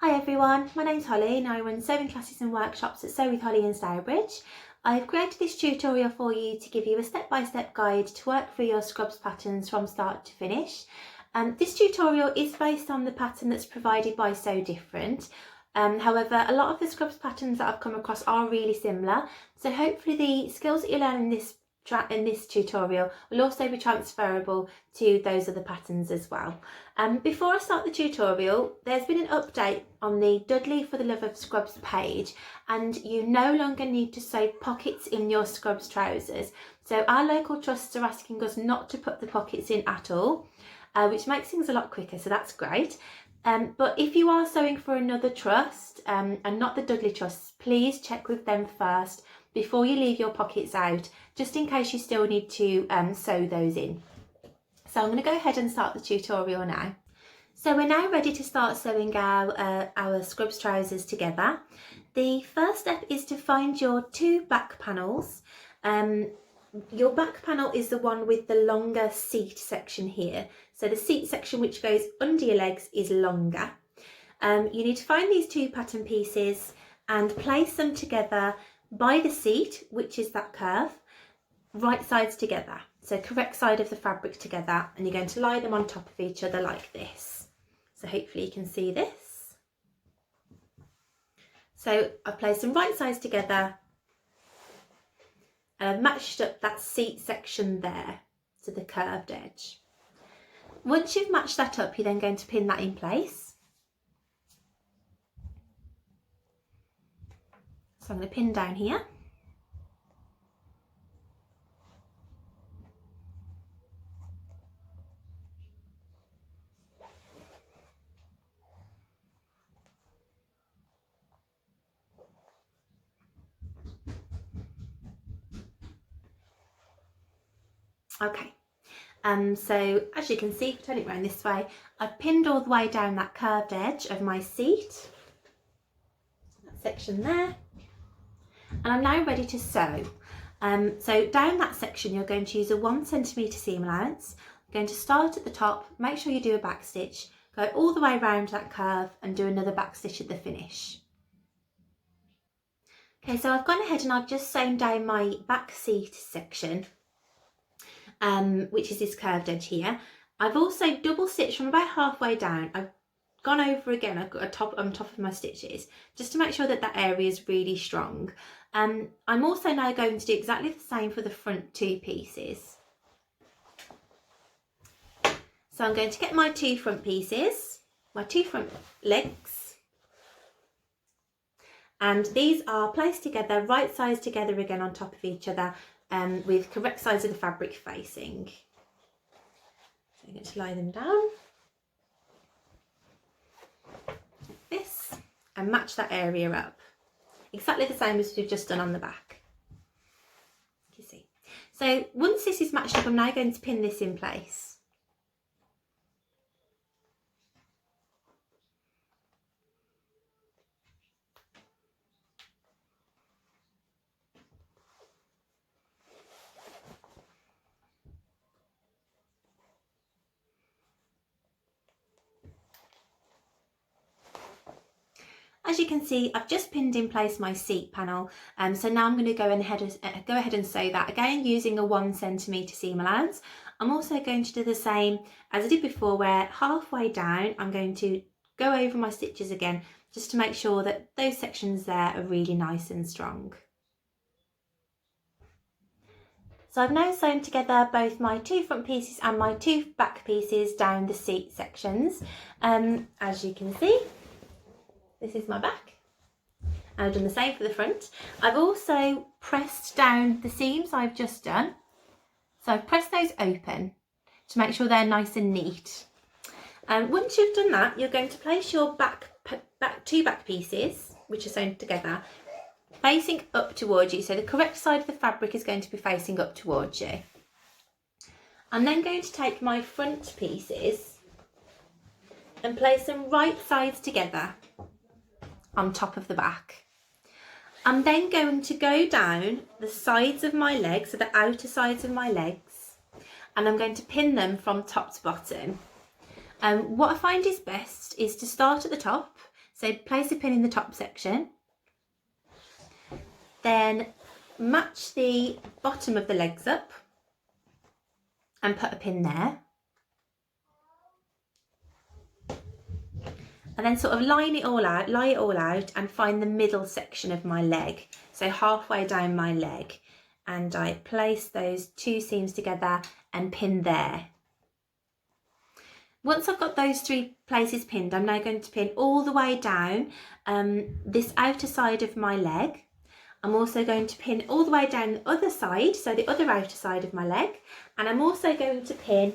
Hi everyone, my name's Holly and I run sewing classes and workshops at Sew with Holly in Stourbridge. I've created this tutorial for you to give you a step-by-step guide to work through your scrubs patterns from start to finish. This tutorial is based on the pattern that's provided by Sew Different. However, a lot of the scrubs patterns that I've come across are really similar, so hopefully the skills that you learn in this tutorial will also be transferable to those other patterns as well. Before I start the tutorial, there's been an update on the Dudley for the Love of Scrubs page, and you no longer need to sew pockets in your scrubs trousers. So our local trusts are asking us not to put the pockets in at all, which makes things a lot quicker, so that's great. But if you are sewing for another trust and not the Dudley trusts, please check with them first before you leave your pockets out, just in case you still need to sew those in. So I'm going to go ahead and start the tutorial now. So we're now ready to start sewing our scrubs trousers together. The first step is to find your two back panels. Your back panel is the one with the longer seat section here. So the seat section which goes under your legs is longer. You need to find these two pattern pieces and place them together by the seat, which is that curve, right sides together. So correct side of the fabric together, and you're going to lie them on top of each other like this. So hopefully you can see this. So I've placed them right sides together and I've matched up that seat section there to the curved edge. Once you've matched that up, you're then going to pin that in place. So I'm going to pin down here. Okay, so as you can see, if I turn it around this way, I've pinned all the way down that curved edge of my seat, that section there, and I'm now ready to sew. So down that section you're going to use a 1 centimetre seam allowance. I'm going to start at the top, make sure you do a back stitch, go all the way around that curve and do another back stitch at the finish. Okay, so I've gone ahead and I've just sewn down my back seat section, which is this curved edge here. I've also double stitched from about halfway down. I've gone over again, I've got on top of my stitches, just to make sure that that area is really strong. I'm also now going to do exactly the same for the front two pieces. So I'm going to get my two front pieces, my two front legs, and these are placed together, right sides together again on top of each other, with correct sides of the fabric facing. So I'm going to lie them down like this and match that area up. Exactly the same as we've just done on the back. You see. So once this is matched up, I'm now going to pin this in place. As you can see, I've just pinned in place my seat panel, so now I'm going to go ahead and sew that again using a 1 centimetre seam allowance. I'm also going to do the same as I did before, where halfway down I'm going to go over my stitches again just to make sure that those sections there are really nice and strong. So I've now sewn together both my two front pieces and my two back pieces down the seat sections. As you can see, this is my back, and I've done the same for the front. I've also pressed down the seams I've just done. So I've pressed those open to make sure they're nice and neat. Once you've done that, you're going to place your two back pieces, which are sewn together, facing up towards you. So the correct side of the fabric is going to be facing up towards you. I'm then going to take my front pieces and place them right sides together on top of the back. I'm then going to go down the sides of my legs, so the outer sides of my legs, and I'm going to pin them from top to bottom. What I find is best is to start at the top, So place a pin in the top section, then match the bottom of the legs up and put a pin there. And then sort of lie it all out and find the middle section of my leg. So halfway down my leg. And I place those two seams together and pin there. Once I've got those three places pinned, I'm now going to pin all the way down this outer side of my leg. I'm also going to pin all the way down the other side, so the other outer side of my leg. And I'm also going to pin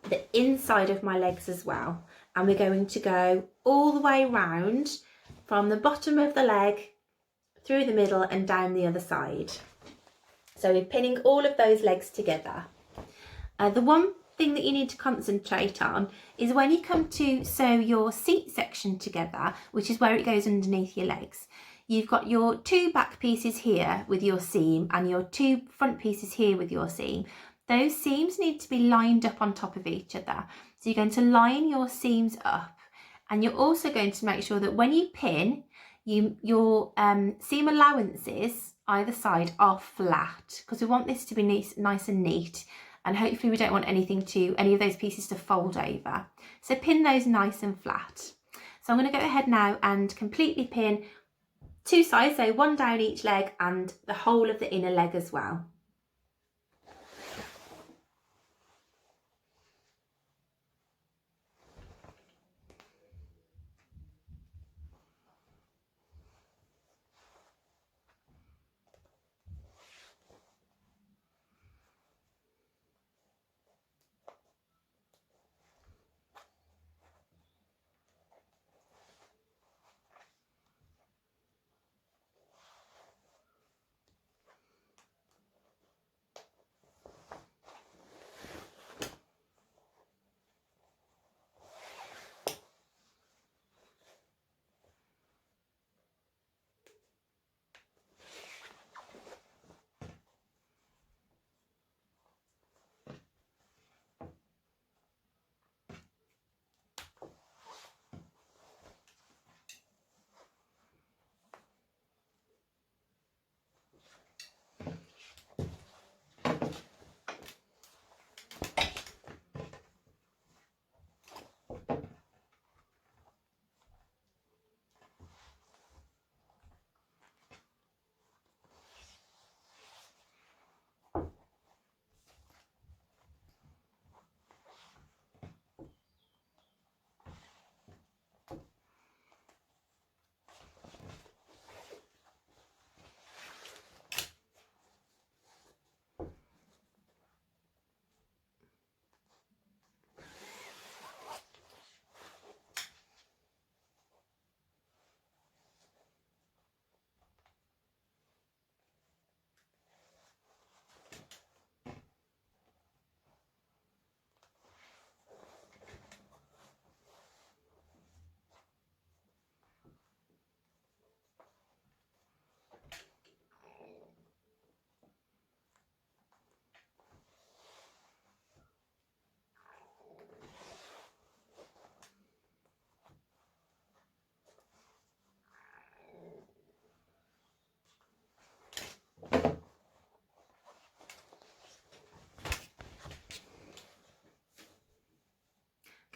the inside of my legs as well. And we're going to go all the way round from the bottom of the leg through the middle and down the other side. So we're pinning all of those legs together. The one thing that you need to concentrate on is when you come to sew your seat section together, which is where it goes underneath your legs. You've got your two back pieces here with your seam and your two front pieces here with your seam. Those seams need to be lined up on top of each other. So you're going to line your seams up, and you're also going to make sure that when you pin, your seam allowances either side are flat, because we want this to be nice and neat, and hopefully we don't want any of those pieces to fold over. So pin those nice and flat. So I'm going to go ahead now and completely pin two sides, so one down each leg and the whole of the inner leg as well.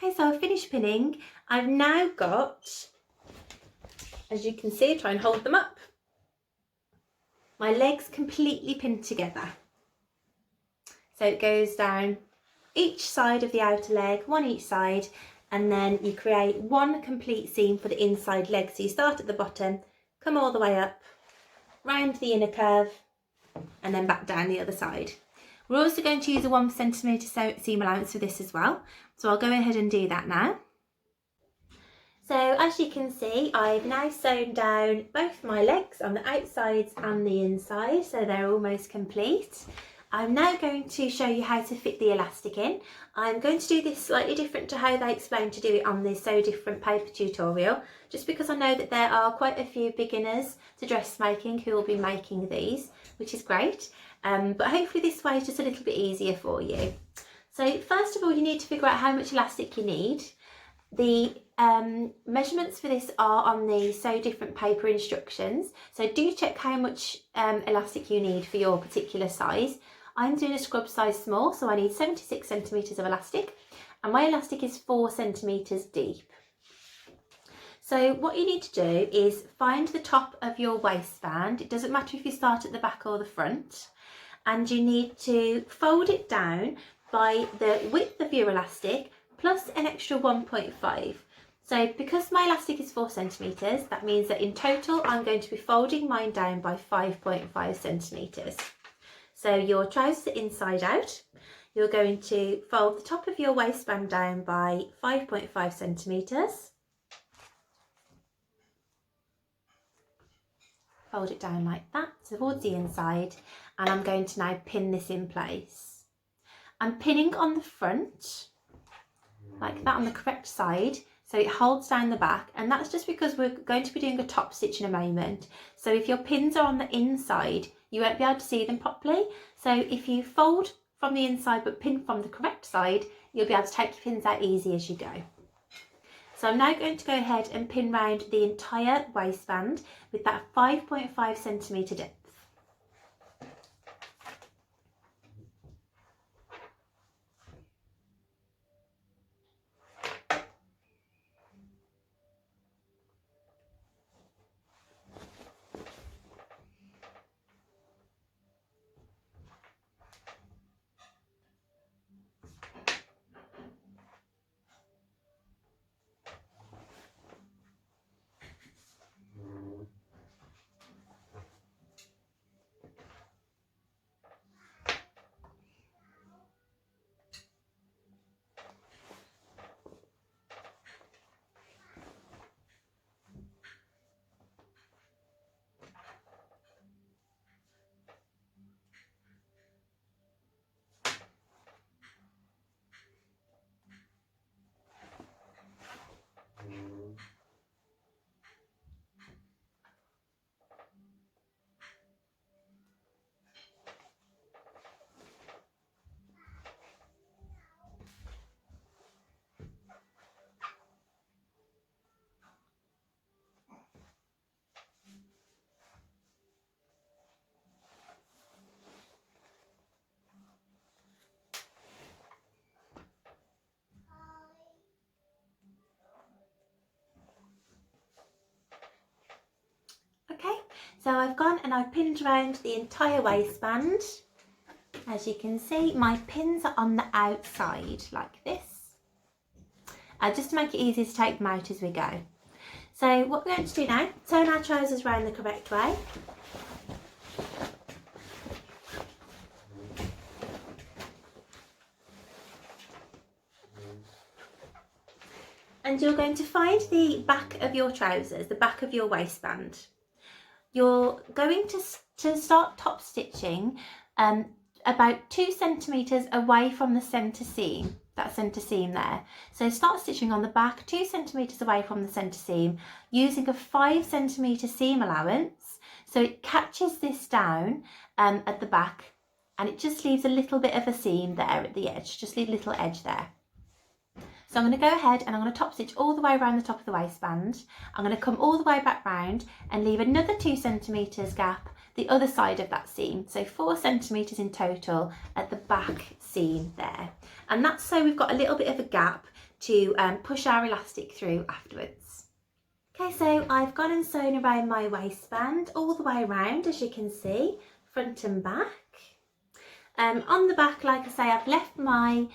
Okay, so I've finished pinning. I've now got, as you can see, try and hold them up, my legs completely pinned together. So it goes down each side of the outer leg, one each side, and then you create one complete seam for the inside leg. So you start at the bottom, come all the way up, round the inner curve, and then back down the other side. We're also going to use a 1 centimetre seam allowance for this as well. So I'll go ahead and do that now. So as you can see, I've now sewn down both my legs on the outsides and the inside, so they're almost complete. I'm now going to show you how to fit the elastic in. I'm going to do this slightly different to how they explained to do it on the Sew Different paper tutorial, just because I know that there are quite a few beginners to dressmaking who will be making these, which is great. But hopefully this way is just a little bit easier for you. So first of all, you need to figure out how much elastic you need. The measurements for this are on the Sew Different paper instructions, so do check how much elastic you need for your particular size. I'm doing a scrub size small, so I need 76 centimetres of elastic, and my elastic is 4 centimetres deep. So what you need to do is find the top of your waistband. It doesn't matter if you start at the back or the front, and you need to fold it down by the width of your elastic plus an extra 1.5. So because my elastic is 4 centimetres, that means that in total I'm going to be folding mine down by 5.5 centimetres. So your trousers are inside out. You're going to fold the top of your waistband down by 5.5 centimetres. Fold it down like that towards the inside, and I'm going to now pin this in place. I'm pinning on the front like that on the correct side, so it holds down the back, and that's just because we're going to be doing a top stitch in a moment. So if your pins are on the inside, you won't be able to see them properly. So if you fold from the inside but pin from the correct side, you'll be able to take your pins out easy as you go. So I'm now going to go ahead and pin round the entire waistband with that 5.5 centimetre depth. Okay, so I've gone and I've pinned around the entire waistband. As you can see, my pins are on the outside like this, just to make it easy to take them out as we go. So what we're going to do now, turn our trousers around the correct way. And you're going to find the back of your trousers, the back of your waistband. You're going to start top stitching about 2 centimetres away from the centre seam, that centre seam there. So start stitching on the back 2 centimetres away from the centre seam using a 5 centimetre seam allowance, so it catches this down at the back, and it just leaves a little bit of a seam there at the edge, just leave a little edge there. So I'm going to go ahead and I'm going to top stitch all the way around the top of the waistband. I'm going to come all the way back round and leave another 2 centimetres gap the other side of that seam. So 4 centimetres in total at the back seam there. And that's so we've got a little bit of a gap to push our elastic through afterwards. Okay, so I've gone and sewn around my waistband all the way around, as you can see, front and back. On the back, like I say, I've left my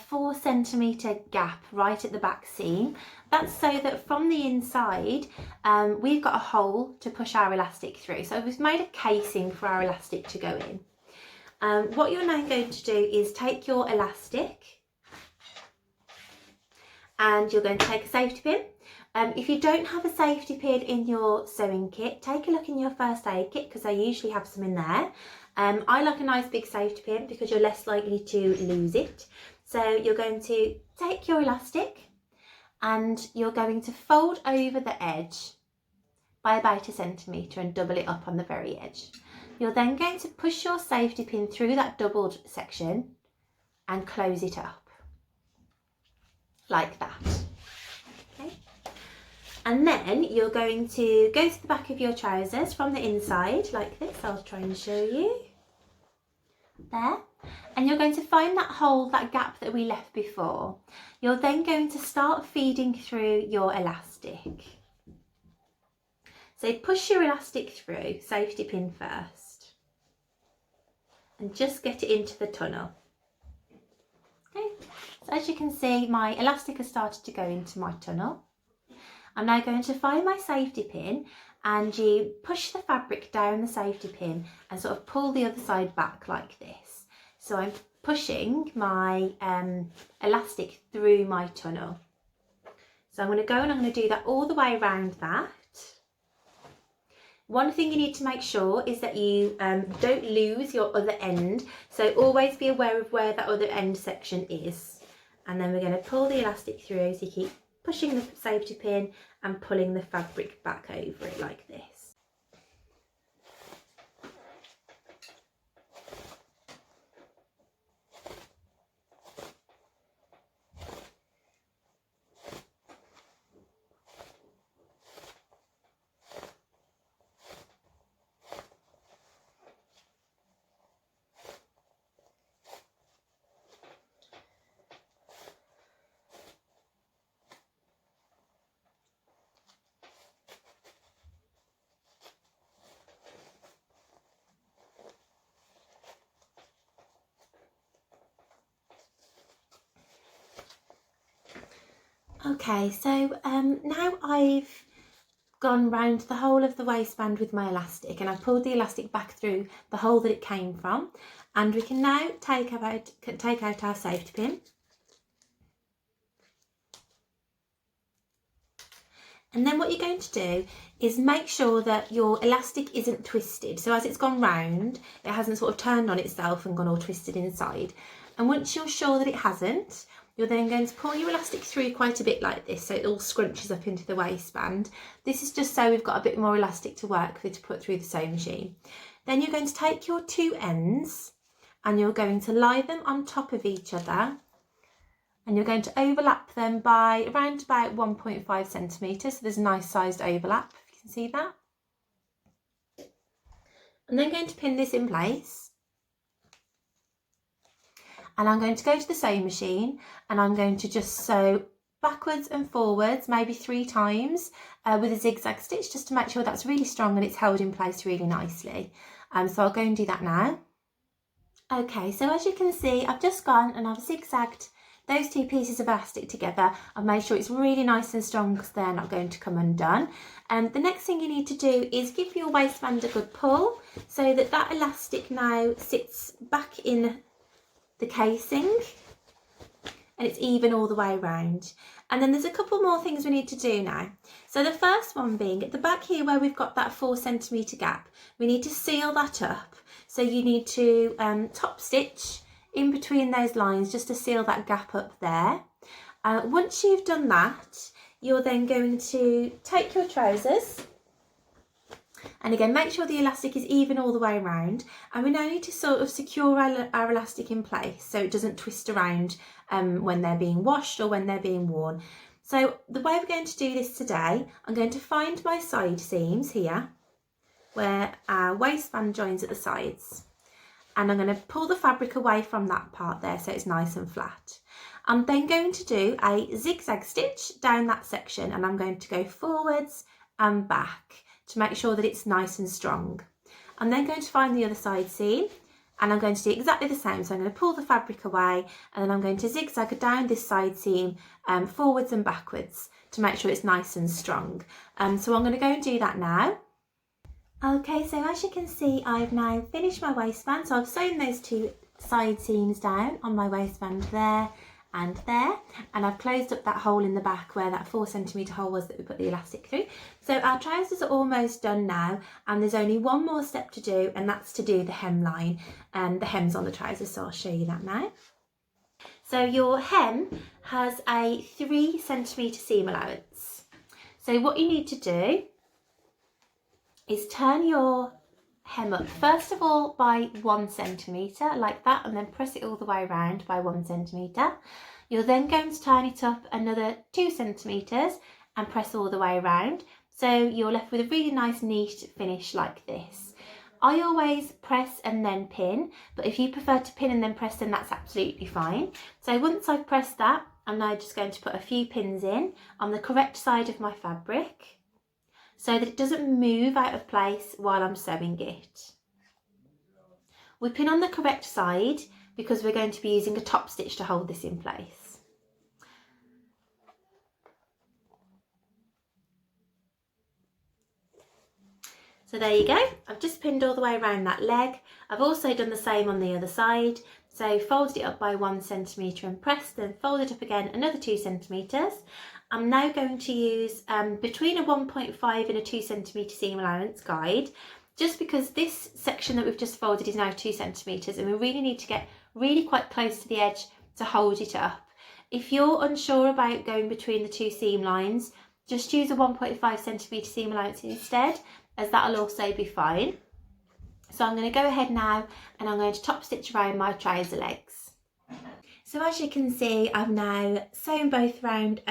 4 centimetre gap right at the back seam. That's so that from the inside, we've got a hole to push our elastic through. So we've made a casing for our elastic to go in. What you're now going to do is take your elastic and you're going to take a safety pin. If you don't have a safety pin in your sewing kit, take a look in your first aid kit because I usually have some in there. I like a nice big safety pin because you're less likely to lose it. So you're going to take your elastic and you're going to fold over the edge by about 1 centimetre and double it up on the very edge. You're then going to push your safety pin through that doubled section and close it up like that. And then you're going to go to the back of your trousers from the inside like this. I'll try and show you. There. And you're going to find that hole, that gap that we left before. You're then going to start feeding through your elastic. So push your elastic through, safety pin first, and just get it into the tunnel. Okay, so as you can see, my elastic has started to go into my tunnel. I'm now going to find my safety pin, and you push the fabric down the safety pin and sort of pull the other side back like this. So I'm pushing my elastic through my tunnel. So I'm going to go and I'm going to do that all the way around that. One thing you need to make sure is that you don't lose your other end. So always be aware of where that other end section is. And then we're going to pull the elastic through, so you keep pushing the safety pin and pulling the fabric back over it like this. Okay, so now I've gone round the whole of the waistband with my elastic, and I've pulled the elastic back through the hole that it came from, and we can now take out our safety pin. And then what you're going to do is make sure that your elastic isn't twisted. So as it's gone round, it hasn't sort of turned on itself and gone all twisted inside. And once you're sure that it hasn't, you're then going to pull your elastic through quite a bit like this, so it all scrunches up into the waistband. This is just so we've got a bit more elastic to work with to put through the sewing machine. Then you're going to take your two ends and you're going to lie them on top of each other, and you're going to overlap them by around about 1.5 centimetres. So there's a nice sized overlap, if you can see that. And then going to pin this in place. And I'm going to go to the sewing machine and I'm going to just sew backwards and forwards, maybe 3 times with a zigzag stitch, just to make sure that's really strong and it's held in place really nicely. So I'll go and do that now. Okay, so as you can see, I've just gone and I've zigzagged those 2 pieces of elastic together. I've made sure it's really nice and strong because they're not going to come undone. And the next thing you need to do is give your waistband a good pull so that that elastic now sits back in the casing and it's even all the way around. And then there's a couple more things we need to do now. So the first one being at the back here where we've got that 4 centimetre gap, we need to seal that up. So you need to top stitch in between those lines just to seal that gap up there. Once you've done that, you're then going to take your trousers, and again make sure the elastic is even all the way around, and we now need to sort of secure our elastic in place so it doesn't twist around when they're being washed or when they're being worn. So the way we're going to do this today, I'm going to find my side seams here where our waistband joins at the sides, and I'm going to pull the fabric away from that part there so it's nice and flat. I'm then going to do a zigzag stitch down that section, and I'm going to go forwards and back to make sure that it's nice and strong. I'm then going to find the other side seam, and I'm going to do exactly the same. So I'm going to pull the fabric away, and then I'm going to zigzag down this side seam forwards and backwards to make sure it's nice and strong. So I'm going to go and do that now. Okay, so as you can see, I've now finished my waistband. So I've sewn those 2 side seams down on my waistband there and there, and I've closed up that hole in the back where that 4 centimetre hole was that we put the elastic through. So our trousers are almost done now, and there's only one more step to do, and that's to do the hemline and the hems on the trousers, so I'll show you that now. So your hem has a 3 centimetre seam allowance. So what you need to do is turn your hem up first of all by 1 centimetre like that, and then press it all the way around by 1 centimetre. You're then going to turn it up another 2 centimetres and press all the way around. So you're left with a really nice neat finish like this. I always press and then pin, but if you prefer to pin and then press, then that's absolutely fine. So once I've pressed that, I'm now just going to put a few pins in on the correct side of my fabric so that it doesn't move out of place while I'm sewing it. We pin on the correct side because we're going to be using a top stitch to hold this in place. So there you go, I've just pinned all the way around that leg. I've also done the same on the other side. So folded it up by 1 centimetre and pressed, then folded up again another 2 centimetres. I'm now going to use between a 1.5 and a 2 centimetre seam allowance guide, just because this section that we've just folded is now 2 centimetres and we really need to get really quite close to the edge to hold it up. If you're unsure about going between the two seam lines, just use a 1.5 centimetre seam allowance instead, as that'll also be fine. So I'm going to go ahead now and I'm going to top stitch around my trouser legs. So as you can see, I've now sewn both around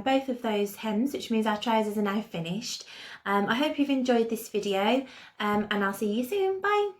both of those hems, which means our trousers are now finished. I hope you've enjoyed this video and I'll see you soon. Bye!